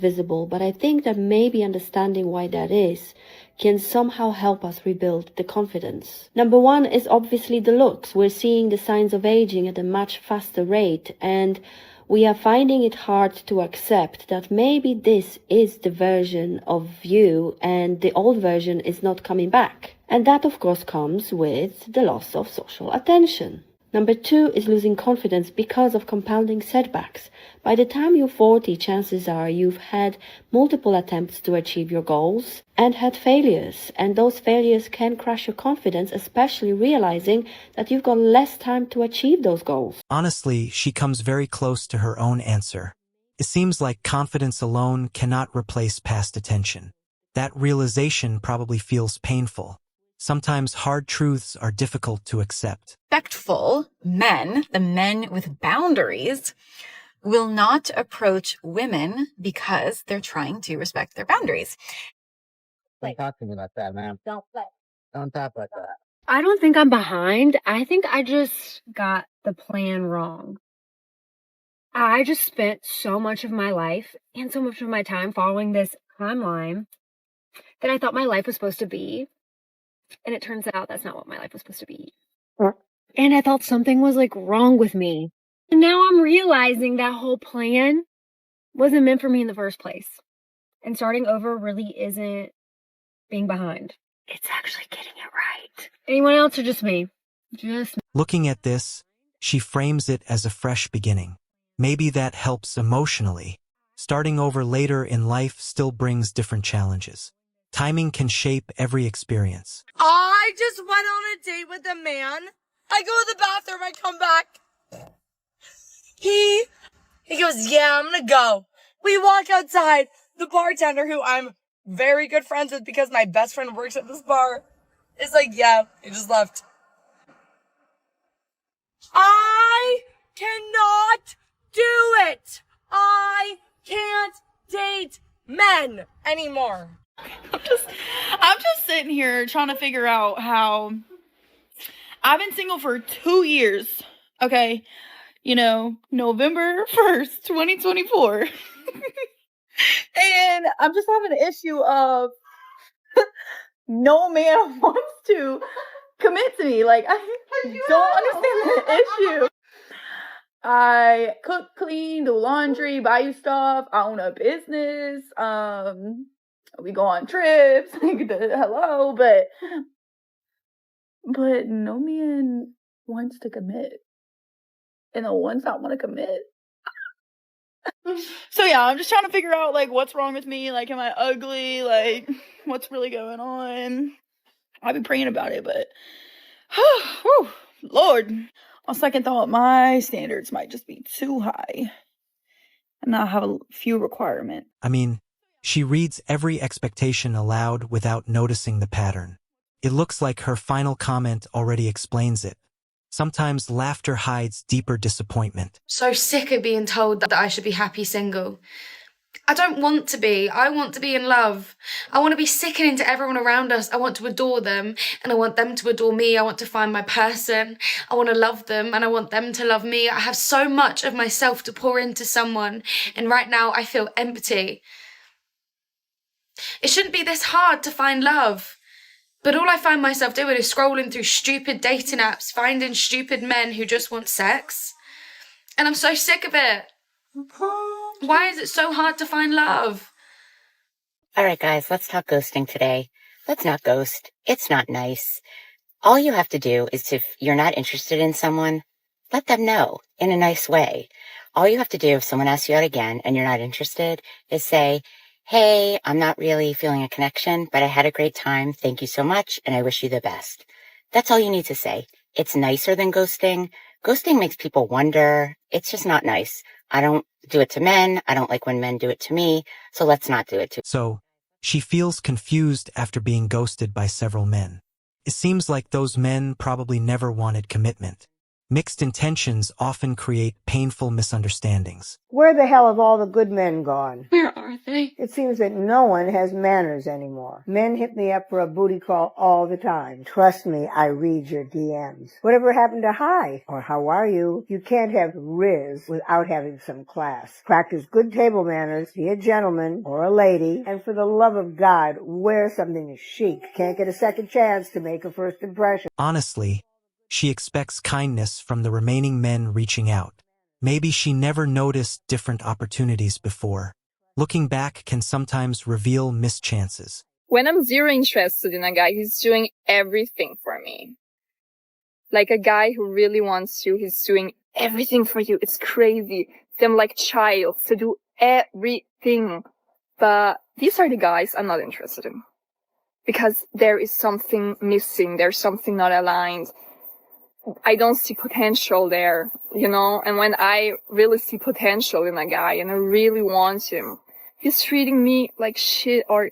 visible, but I think that maybe understanding why that is can somehow help us rebuild the confidence. Number one is obviously the looks. We're seeing the signs of aging at a much faster rate, and we are finding it hard to accept that maybe this is the version of you and the old version is not coming back. And that of course comes with the loss of social attention. Number two is losing confidence because of compounding setbacks. By the time you're 40, chances are you've had multiple attempts to achieve your goals and had failures. And those failures can crush your confidence, especially realizing that you've got less time to achieve those goals. Honestly, she comes very close to her own answer. It seems like confidence alone cannot replace past attention. That realization probably feels painful. Sometimes hard truths are difficult to accept. Respectful men, the men with boundaries, will not approach women because they're trying to respect their boundaries. Don't talk to me like that, man. Don't play. Don't talk like that. I don't think I'm behind. I think I just got the plan wrong. I just spent so much of my life and so much of my time following this timeline that I thought my life was supposed to be. And it turns out that's not what my life was supposed to be. And I thought something was like wrong with me. And now I'm realizing that whole plan wasn't meant for me in the first place. And starting over really isn't being behind. It's actually getting it right. Anyone else or just me? Just me. Looking at this, she frames it as a fresh beginning. Maybe that helps emotionally. Starting over later in life still brings different challenges. Timing can shape every experience. I just went on a date with a man. I go to the bathroom, I come back. He goes, yeah, I'm gonna go. We walk outside. The bartender, who I'm very good friends with because my best friend works at this bar, is like, yeah, he just left. I cannot do it. I can't date men anymore. I'm just sitting here trying to figure out how I've been single for 2 years. Okay. You know, November 1st, 2024. And I'm just having an issue of no man wants to commit to me. Like, I don't understand the issue. I cook, clean, do laundry, buy you stuff. I own a business. We go on trips. Hello, but no man wants to commit, and the ones that want to commit. So yeah, I'm just trying to figure out like what's wrong with me. Like, am I ugly? Like, what's really going on? I'll be praying about it, but whew, Lord, on second thought, my standards might just be too high, and I have a few requirements. I mean, she reads every expectation aloud without noticing the pattern. It looks like her final comment already explains it. Sometimes laughter hides deeper disappointment. So sick of being told that I should be happy single. I don't want to be. I want to be in love. I want to be sickening to everyone around us. I want to adore them, and I want them to adore me. I want to find my person. I want to love them, and I want them to love me. I have so much of myself to pour into someone, and right now I feel empty. It shouldn't be this hard to find love. But all I find myself doing is scrolling through stupid dating apps, finding stupid men who just want sex. And I'm so sick of it. Why is it so hard to find love? All right, guys, let's talk ghosting today. Let's not ghost. It's not nice. All you have to do is, if you're not interested in someone, let them know in a nice way. All you have to do if someone asks you out again and you're not interested is say, hey, I'm not really feeling a connection, but I had a great time. Thank you so much, and I wish you the best. That's all you need to say. It's nicer than ghosting. Ghosting makes people wonder. It's just not nice. I don't do it to men. I don't like when men do it to me, so let's not do it to. So, she feels confused after being ghosted by several men. It seems like those men probably never wanted commitment. Mixed intentions often create painful misunderstandings. Where the hell have all the good men gone? Where are they? It seems that no one has manners anymore. Men hit me up for a booty call all the time. Trust me, I read your DMs. Whatever happened to hi or how are you? You can't have riz without having some class. Practice good table manners, be a gentleman or a lady, and for the love of God, wear something chic. Can't get a second chance to make a first impression. Honestly, she expects kindness from the remaining men reaching out. Maybe she never noticed different opportunities before. Looking back can sometimes reveal missed chances. When I'm zero interested in a guy, he's doing everything for me. Like a guy who really wants you, he's doing everything for you. It's crazy. Them like child to do everything. But these are the guys I'm not interested in. Because there is something missing. There's something not aligned. I don't see potential there, you know? And when I really see potential in a guy and I really want him, he's treating me like shit, or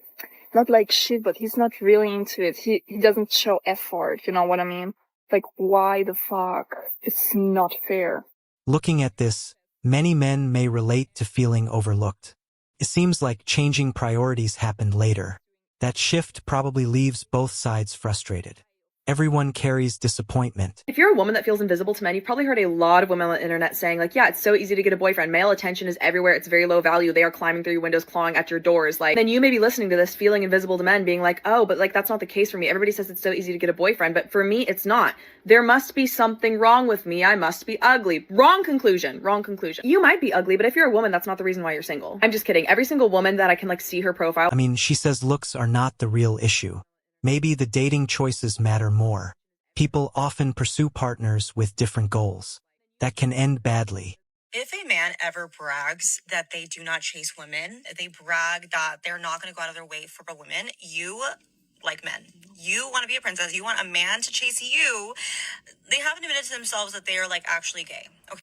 not like shit, but he's not really into it. He doesn't show effort, you know what I mean? Like, why the fuck? It's not fair. Looking at this, many men may relate to feeling overlooked. It seems like changing priorities happened later. That shift probably leaves both sides frustrated. Everyone carries disappointment. If you're a woman that feels invisible to men, you've probably heard a lot of women on the internet saying like, yeah, it's so easy to get a boyfriend. Male attention is everywhere. It's very low value. They are climbing through your windows, clawing at your doors. Like, then you may be listening to this feeling invisible to men being like, oh, but like, that's not the case for me. Everybody says it's so easy to get a boyfriend, but for me, it's not. There must be something wrong with me. I must be ugly. Wrong conclusion. Wrong conclusion. You might be ugly, but if you're a woman, that's not the reason why you're single. I'm just kidding. Every single woman that I can like see her profile. I mean, she says looks are not the real issue. Maybe the dating choices matter more. People often pursue partners with different goals. That can end badly. If a man ever brags that they do not chase women, they brag that they're not going to go out of their way for women, you, like men, you want to be a princess, you want a man to chase you, they haven't admitted to themselves that they are like actually gay. Okay.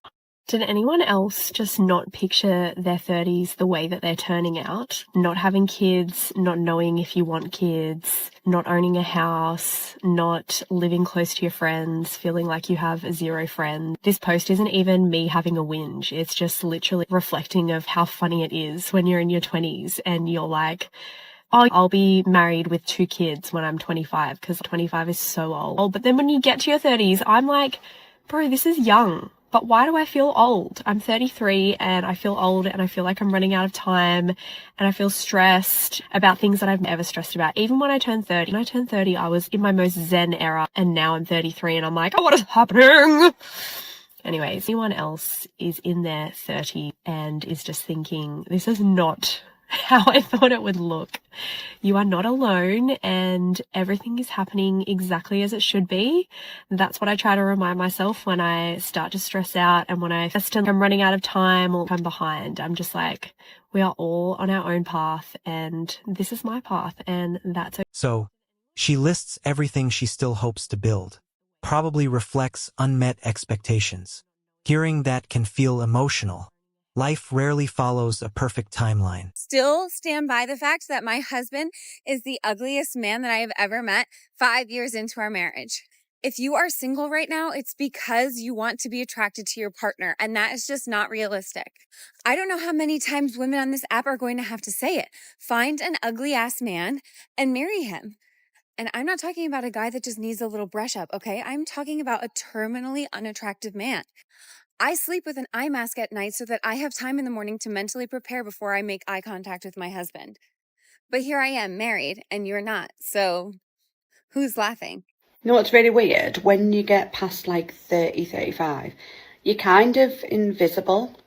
Did anyone else just not picture their 30s the way that they're turning out? Not having kids, not knowing if you want kids, not owning a house, not living close to your friends, feeling like you have zero friends. This post isn't even me having a whinge. It's just literally reflecting of how funny it is when you're in your 20s and you're like, oh, I'll be married with 2 kids when I'm 25 because 25 is so old. But then when you get to your 30s, I'm like, bro, this is young. But why do I feel old? I'm 33 and I feel old and I feel like I'm running out of time and I feel stressed about things that I've never stressed about. Even when I turned 30, when I turned 30, I was in my most zen era and now I'm 33 and I'm like, oh, what is happening? Anyways, anyone else is in their 30s and is just thinking, this is not how I thought it would look. You are not alone and everything is happening exactly as it should be. That's what I try to remind myself when I start to stress out and when I'm running out of time or I'm behind. I'm just like, we are all on our own path and this is my path and that's okay. So, she lists everything she still hopes to build. Probably reflects unmet expectations. Hearing that can feel emotional. Life rarely follows a perfect timeline. Still stand by the fact that my husband is the ugliest man that I have ever met 5 years into our marriage. If you are single right now, it's because you want to be attracted to your partner, and that is just not realistic. I don't know how many times women on this app are going to have to say it. Find an ugly-ass man and marry him. And I'm not talking about a guy that just needs a little brush up, okay? I'm talking about a terminally unattractive man. I sleep with an eye mask at night so that I have time in the morning to mentally prepare before I make eye contact with my husband. But here I am, married, and you're not. So who's laughing? You know what's really weird? When you get past like 30, 35, you're kind of invisible.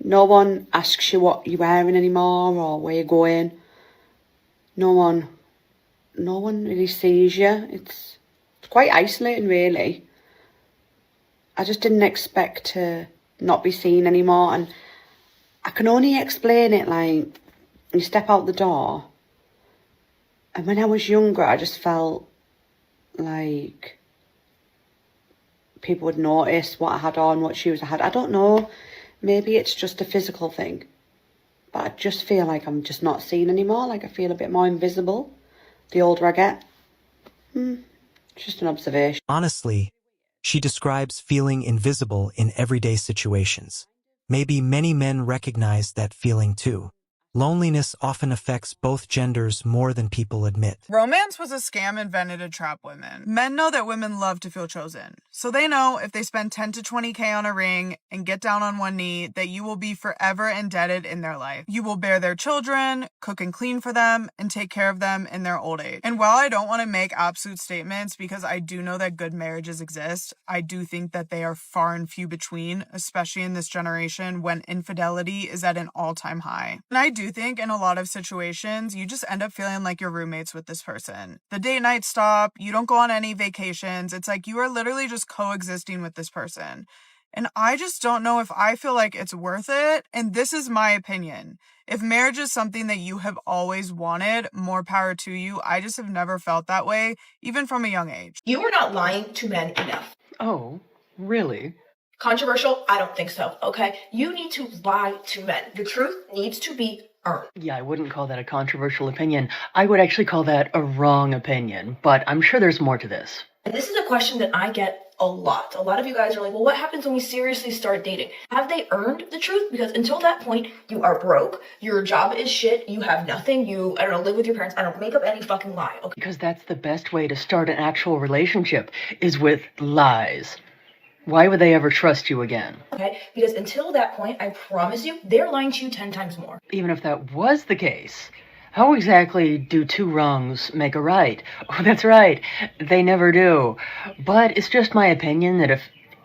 No one asks you what you're wearing anymore or where you're going. No one really sees you. It's quite isolating, really. I just didn't expect to not be seen anymore, and I can only explain it like you step out the door, and when I was younger I just felt like people would notice what I had on, what shoes I had. I don't know, maybe it's just a physical thing, but I just feel like I'm just not seen anymore, like I feel a bit more invisible the older I get. Just an observation. Honestly, She describes feeling invisible in everyday situations. Maybe many men recognize that feeling too. Loneliness often affects both genders more than people admit. Romance was a scam invented to trap women. Men know that women love to feel chosen. So they know if they spend 10 to 20K on a ring and get down on one knee, that you will be forever indebted in their life. You will bear their children, cook and clean for them, and take care of them in their old age. And while I don't want to make absolute statements because I do know that good marriages exist, I do think that they are far and few between, especially in this generation when infidelity is at an all-time high. And I do think in a lot of situations, you just end up feeling like you're roommates with this person. The date nights stop, you don't go on any vacations. It's like you are literally just coexisting with this person. And I just don't know if I feel like it's worth it. And this is my opinion. If marriage is something that you have always wanted, more power to you. I just have never felt that way, even from a young age. You are not lying to men enough. Oh, really? Controversial? I don't think so, okay? You need to lie to men. The truth needs to be earned. Yeah, I wouldn't call that a controversial opinion. I would actually call that a wrong opinion, but I'm sure there's more to this. And this is a question that I get a lot. A lot of you guys are like, well, what happens when we seriously start dating? Have they earned the truth? Because until that point, you are broke, your job is shit, you have nothing, you, I don't know, live with your parents, I don't make up any fucking lie, okay? Because that's the best way to start an actual relationship, is with lies. Why would they ever trust you again? Okay, because until that point, I promise you, they're lying to you 10 times more. Even if that was the case, how exactly do two wrongs make a right? Oh, that's right, they never do. But it's just my opinion that if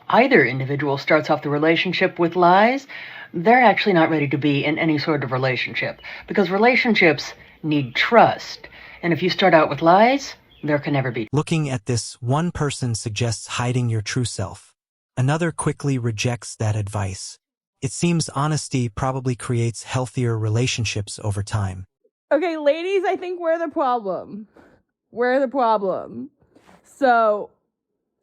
either individual starts off the relationship with lies, they're actually not ready to be in any sort of relationship. Because relationships need trust. And if you start out with lies, there can never be. Looking at this, one person suggests hiding your true self. Another quickly rejects that advice. It seems honesty probably creates healthier relationships over time. Okay, ladies, I think we're the problem. We're the problem. So,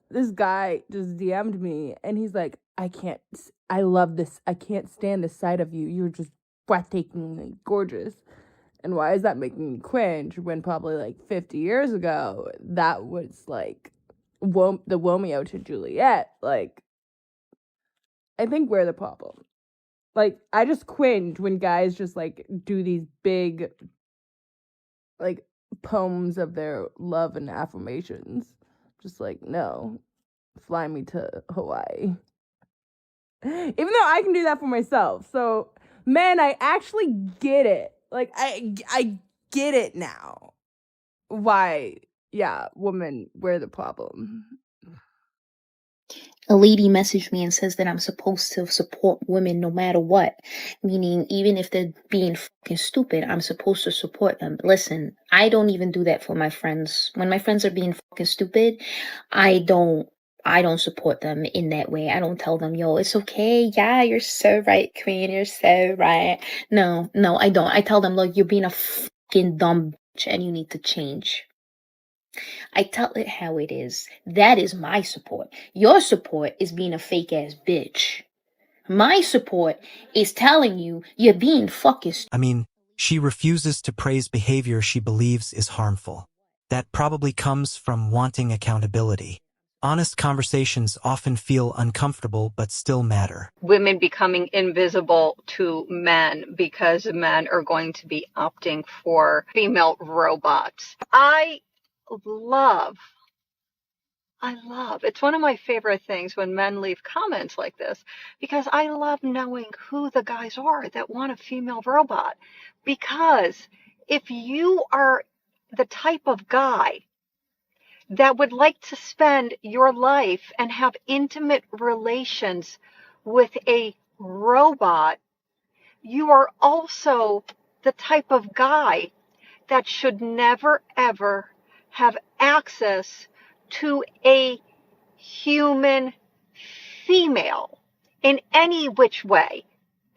this guy just DM'd me, and he's like, I love this. I can't stand this side of you. You're just breathtakingly gorgeous. And why is that making me cringe when probably like 50 years ago, that was like the Romeo to Juliet? Like, I think we're the problem. Like, I just cringe when guys just like do these big like poems of their love and affirmations. Just like, no, fly me to Hawaii. Even though I can do that for myself. So, man, I actually get it. Like, I get it now. Why, yeah, women, we're the problem. A lady messaged me and says that I'm supposed to support women no matter what. Meaning, even if they're being fucking stupid, I'm supposed to support them. Listen, I don't even do that for my friends. When my friends are being fucking stupid, I don't support them in that way. I don't tell them, yo, it's okay. Yeah, you're so right, queen. You're so right. No, I don't. I tell them, look, you're being a fucking dumb bitch and you need to change. I tell it how it is. That is my support. Your support is being a fake ass bitch. My support is telling you you're being fucking stupid. I mean, she refuses to praise behavior she believes is harmful. That probably comes from wanting accountability. Honest conversations often feel uncomfortable but still matter. Women becoming invisible to men because men are going to be opting for female robots. I love, it's one of my favorite things when men leave comments like this, because I love knowing who the guys are that want a female robot. Because if you are the type of guy that would like to spend your life and have intimate relations with a robot, you are also the type of guy that should never ever have access to a human female in any which way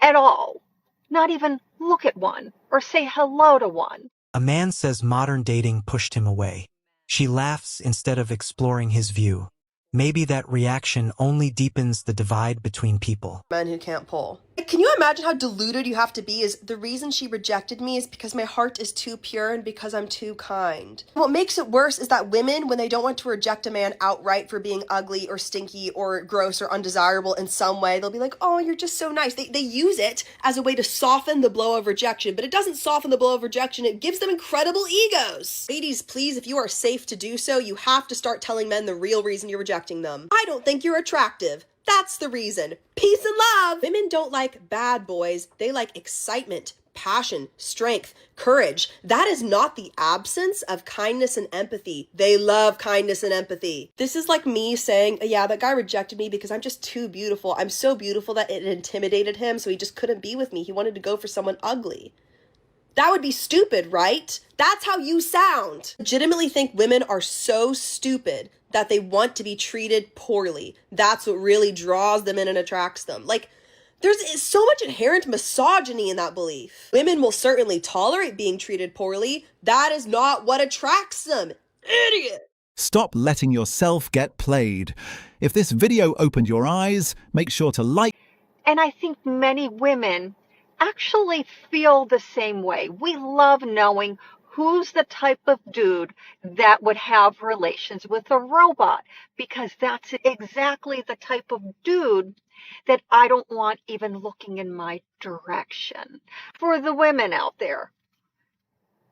at all. Not even look at one or say hello to one. A man says modern dating pushed him away. She laughs instead of exploring his view. Maybe that reaction only deepens the divide between people. Men who can't pull. Can you imagine how deluded you have to be? Is the reason she rejected me is because my heart is too pure and because I'm too kind. What makes it worse is that women, when they don't want to reject a man outright for being ugly or stinky or gross or undesirable in some way, they'll be like, oh, you're just so nice. They use it as a way to soften the blow of rejection, but it doesn't soften the blow of rejection. It gives them incredible egos. Ladies, please, if you are safe to do so, you have to start telling men the real reason you're rejecting them. I don't think you're attractive. That's the reason. Peace and love. Women don't like bad boys. They like excitement, passion, strength, courage. That is not the absence of kindness and empathy. They love kindness and empathy. This is like me saying, yeah, that guy rejected me because I'm just too beautiful. I'm so beautiful that it intimidated him, so he just couldn't be with me. He wanted to go for someone ugly. That would be stupid, right? That's how you sound. Legitimately think women are so stupid that they want to be treated poorly. That's what really draws them in and attracts them. Like, there's so much inherent misogyny in that belief. Women will certainly tolerate being treated poorly. That is not what attracts them. Idiot. Stop letting yourself get played. If this video opened your eyes, make sure to like. And I think many women actually feel the same way. We love knowing who's the type of dude that would have relations with a robot, because that's exactly the type of dude that I don't want even looking in my direction. For the women out there,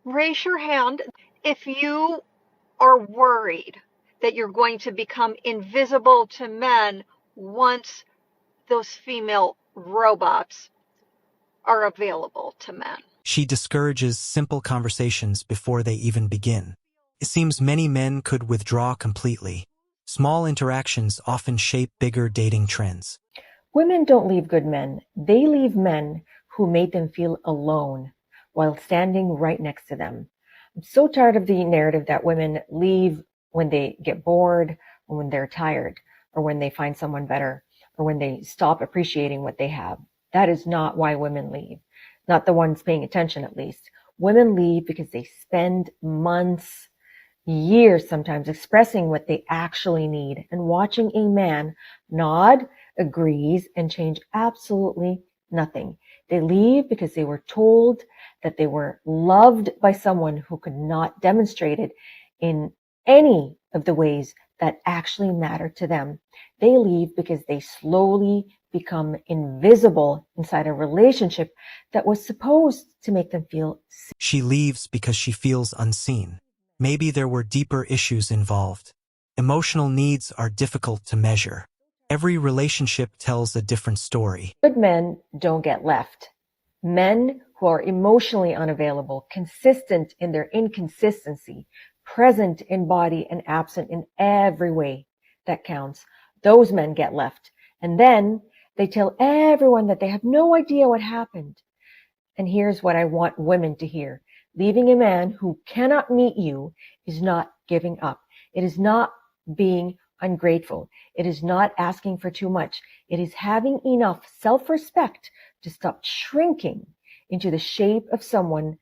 raise your hand if you are worried that you're going to become invisible to men once those female robots are available to men. She discourages simple conversations before they even begin. It seems many men could withdraw completely. Small interactions often shape bigger dating trends. Women don't leave good men. They leave men who made them feel alone while standing right next to them. I'm so tired of the narrative that women leave when they get bored, or when they're tired, or when they find someone better, or when they stop appreciating what they have. That is not why women leave. Not the ones paying attention, at least. Women leave because they spend months, years sometimes, expressing what they actually need and watching a man nod, agrees, and change absolutely nothing. They leave because they were told that they were loved by someone who could not demonstrate it in any of the ways that actually matter to them. They leave because they slowly become invisible inside a relationship that was supposed to make them feel safe. She leaves because she feels unseen. Maybe there were deeper issues involved. Emotional needs are difficult to measure. Every relationship tells a different story. Good men don't get left. Men who are emotionally unavailable, consistent in their inconsistency, present in body and absent in every way that counts, those men get left. And then they tell everyone that they have no idea what happened. And here's what I want women to hear. Leaving a man who cannot meet you is not giving up. It is not being ungrateful. It is not asking for too much. It is having enough self-respect to stop shrinking into the shape of someone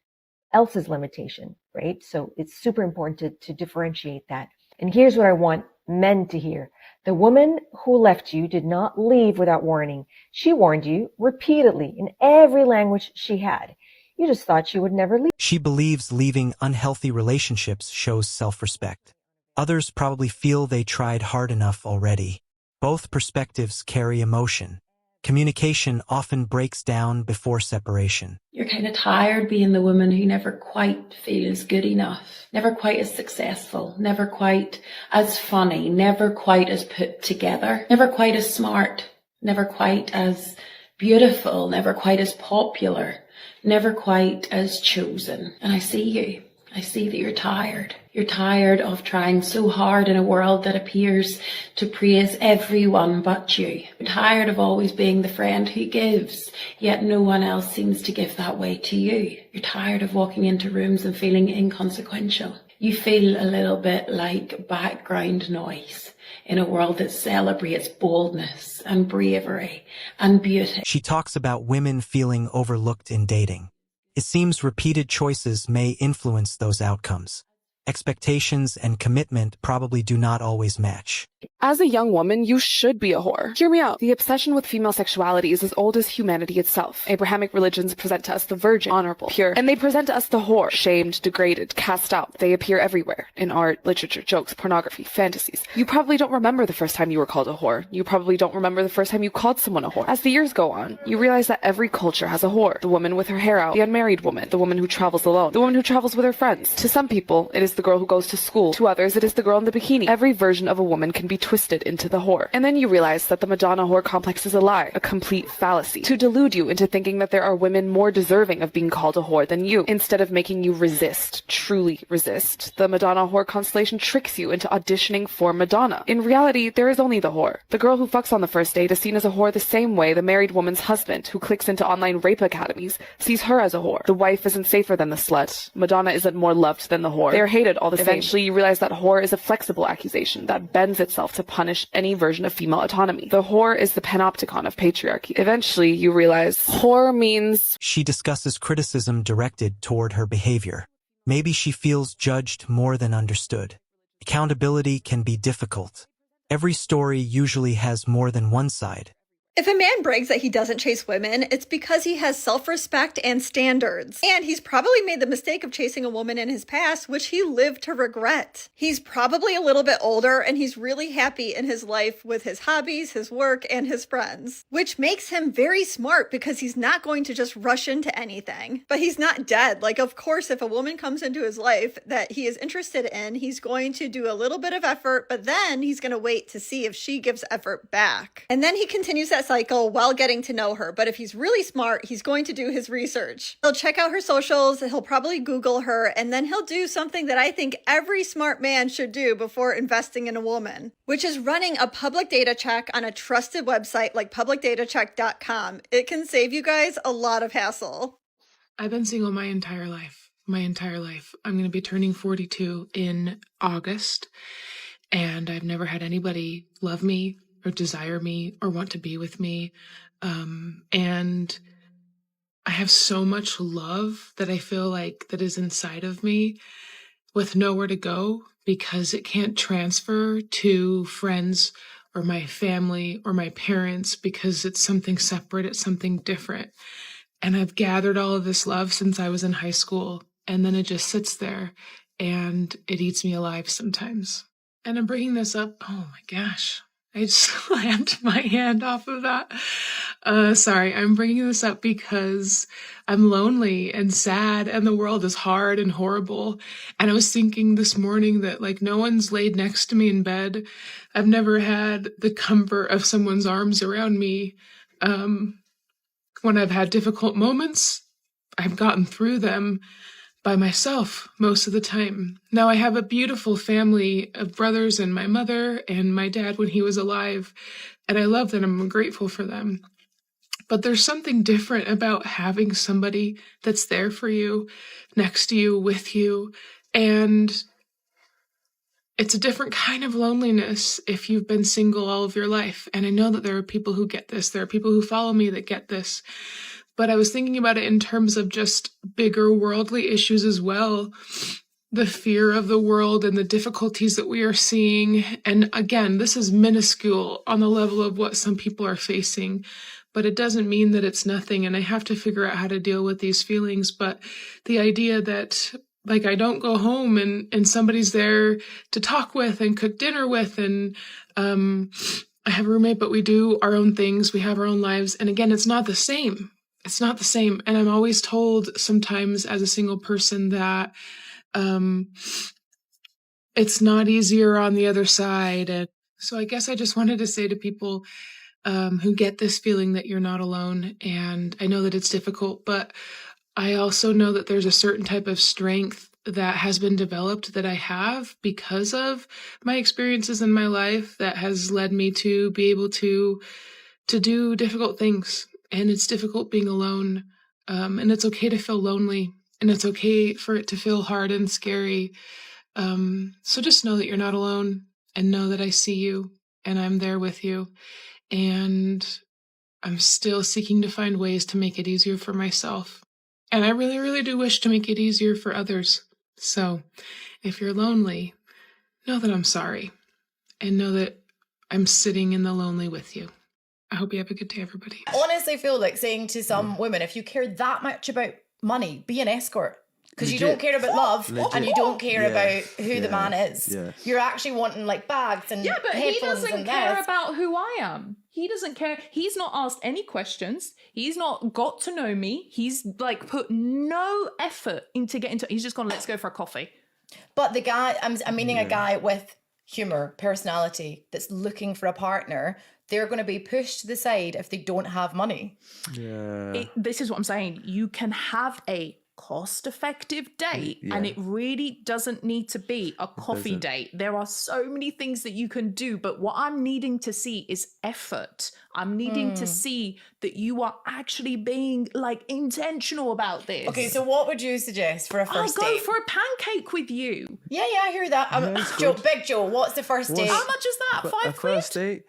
else's limitation, right? So it's super important to differentiate that. And here's what I want men to hear. The woman who left you did not leave without warning. She warned you repeatedly in every language she had. You just thought she would never leave. She believes leaving unhealthy relationships shows self-respect. Others probably feel they tried hard enough already. Both perspectives carry emotion. Communication often breaks down before separation. You're kind of tired being the woman who never quite feels good enough, never quite as successful, never quite as funny, never quite as put together, never quite as smart, never quite as beautiful, never quite as popular, never quite as chosen. And I see you. I see that you're tired. You're tired of trying so hard in a world that appears to praise everyone but you. You're tired of always being the friend who gives, yet no one else seems to give that way to you. You're tired of walking into rooms and feeling inconsequential. You feel a little bit like background noise in a world that celebrates boldness and bravery and beauty. She talks about women feeling overlooked in dating. It seems repeated choices may influence those outcomes. Expectations and commitment probably do not always match. As a young woman, you should be a whore. Hear me out. The obsession with female sexuality is as old as humanity itself. Abrahamic religions present to us the virgin, honorable, pure, and they present to us the whore, shamed, degraded, cast out. They appear everywhere, in art, literature, jokes, pornography, fantasies. You probably don't remember the first time you were called a whore. You probably don't remember the first time you called someone a whore. As the years go on, you realize that every culture has a whore. The woman with her hair out, the unmarried woman, the woman who travels alone, the woman who travels with her friends. To some people, it is the girl who goes to school. To others, it is the girl in the bikini. Every version of a woman can be twisted into the whore. And then you realize that the Madonna whore complex is a lie, a complete fallacy, to delude you into thinking that there are women more deserving of being called a whore than you, instead of making you resist, truly resist. The Madonna whore constellation tricks you into auditioning for Madonna. In reality, there is only the whore. The girl who fucks on the first date is seen as a whore the same way the married woman's husband, who clicks into online rape academies, sees her as a whore. The wife isn't safer than the slut. Madonna isn't more loved than the whore. They are hated all the same. Eventually, you realize that whore is a flexible accusation that bends itself to punish any version of female autonomy. The whore is the panopticon of patriarchy. Eventually, you realize whore means... She discusses criticism directed toward her behavior. Maybe she feels judged more than understood. Accountability can be difficult. Every story usually has more than one side. If a man brags that he doesn't chase women, it's because he has self-respect and standards. And he's probably made the mistake of chasing a woman in his past, which he lived to regret. He's probably a little bit older and he's really happy in his life with his hobbies, his work, and his friends. Which makes him very smart because he's not going to just rush into anything. But he's not dead. Like, of course, if a woman comes into his life that he is interested in, he's going to do a little bit of effort, but then he's going to wait to see if she gives effort back. And then he continues that cycle while getting to know her. But if he's really smart, he's going to do his research. He'll check out her socials, he'll probably Google her, and then he'll do something that I think every smart man should do before investing in a woman, which is running a public data check on a trusted website like publicdatacheck.com. It can save you guys a lot of hassle. I've been single my entire life. I'm going to be turning 42 in August, and I've never had anybody love me or desire me or want to be with me. And I have so much love that I feel like that is inside of me with nowhere to go because it can't transfer to friends or my family or my parents because it's something separate, it's something different. And I've gathered all of this love since I was in high school, and then it just sits there and it eats me alive sometimes. And I'm bringing this up, oh my gosh, I just slammed my hand off of that. Sorry, I'm bringing this up because I'm lonely and sad and the world is hard and horrible. And I was thinking this morning that like no one's laid next to me in bed. I've never had the comfort of someone's arms around me. When I've had difficult moments, I've gotten through them by myself most of the time. Now I have a beautiful family of brothers and my mother and my dad when he was alive, and I love them. I'm grateful for them. But there's something different about having somebody that's there for you, next to you, with you, and it's a different kind of loneliness if you've been single all of your life. And I know that there are people who get this. There are people who follow me that get this. But I was thinking about it in terms of just bigger worldly issues as well. The fear of the world and the difficulties that we are seeing. And again, this is minuscule on the level of what some people are facing, but it doesn't mean that it's nothing. And I have to figure out how to deal with these feelings. But the idea that like I don't go home and somebody's there to talk with and cook dinner with, and I have a roommate, but we do our own things. We have our own lives. And again, it's not the same. It's not the same. And I'm always told sometimes as a single person that it's not easier on the other side. And so I guess I just wanted to say to people who get this feeling that you're not alone. And I know that it's difficult, but I also know that there's a certain type of strength that has been developed that I have because of my experiences in my life that has led me to be able to do difficult things. And it's difficult being alone. And it's okay to feel lonely, and it's okay for it to feel hard and scary. So just know that you're not alone, and know that I see you and I'm there with you. And I'm still seeking to find ways to make it easier for myself. And I really, really do wish to make it easier for others. So if you're lonely, know that I'm sorry, and know that I'm sitting in the lonely with you. I hope you have a good day, everybody. Honestly, feel like saying to some women, if you care that much about money, be an escort. Because you don't care about love and you don't care about who the man is. You're actually wanting like bags and but he headphones doesn't and care this. about who I am. He doesn't care. He's not asked any questions. He's not got to know me. He's like put no effort into getting to. He's just gone, let's go for a coffee. But the guy, I'm meaning a guy with humor, personality, that's looking for a partner. They're going to be pushed to the side if they don't have money. Yeah. This is what I'm saying. You can have a cost-effective date and it really doesn't need to be a coffee date. There are so many things that you can do, but what I'm needing to see is effort. I'm needing to see that you are actually being like intentional about this. Okay, so what would you suggest for a first date? I'll go for a pancake with you. Yeah, I hear that. Joe, Big Joe, what's the first date? How much is that? A first date?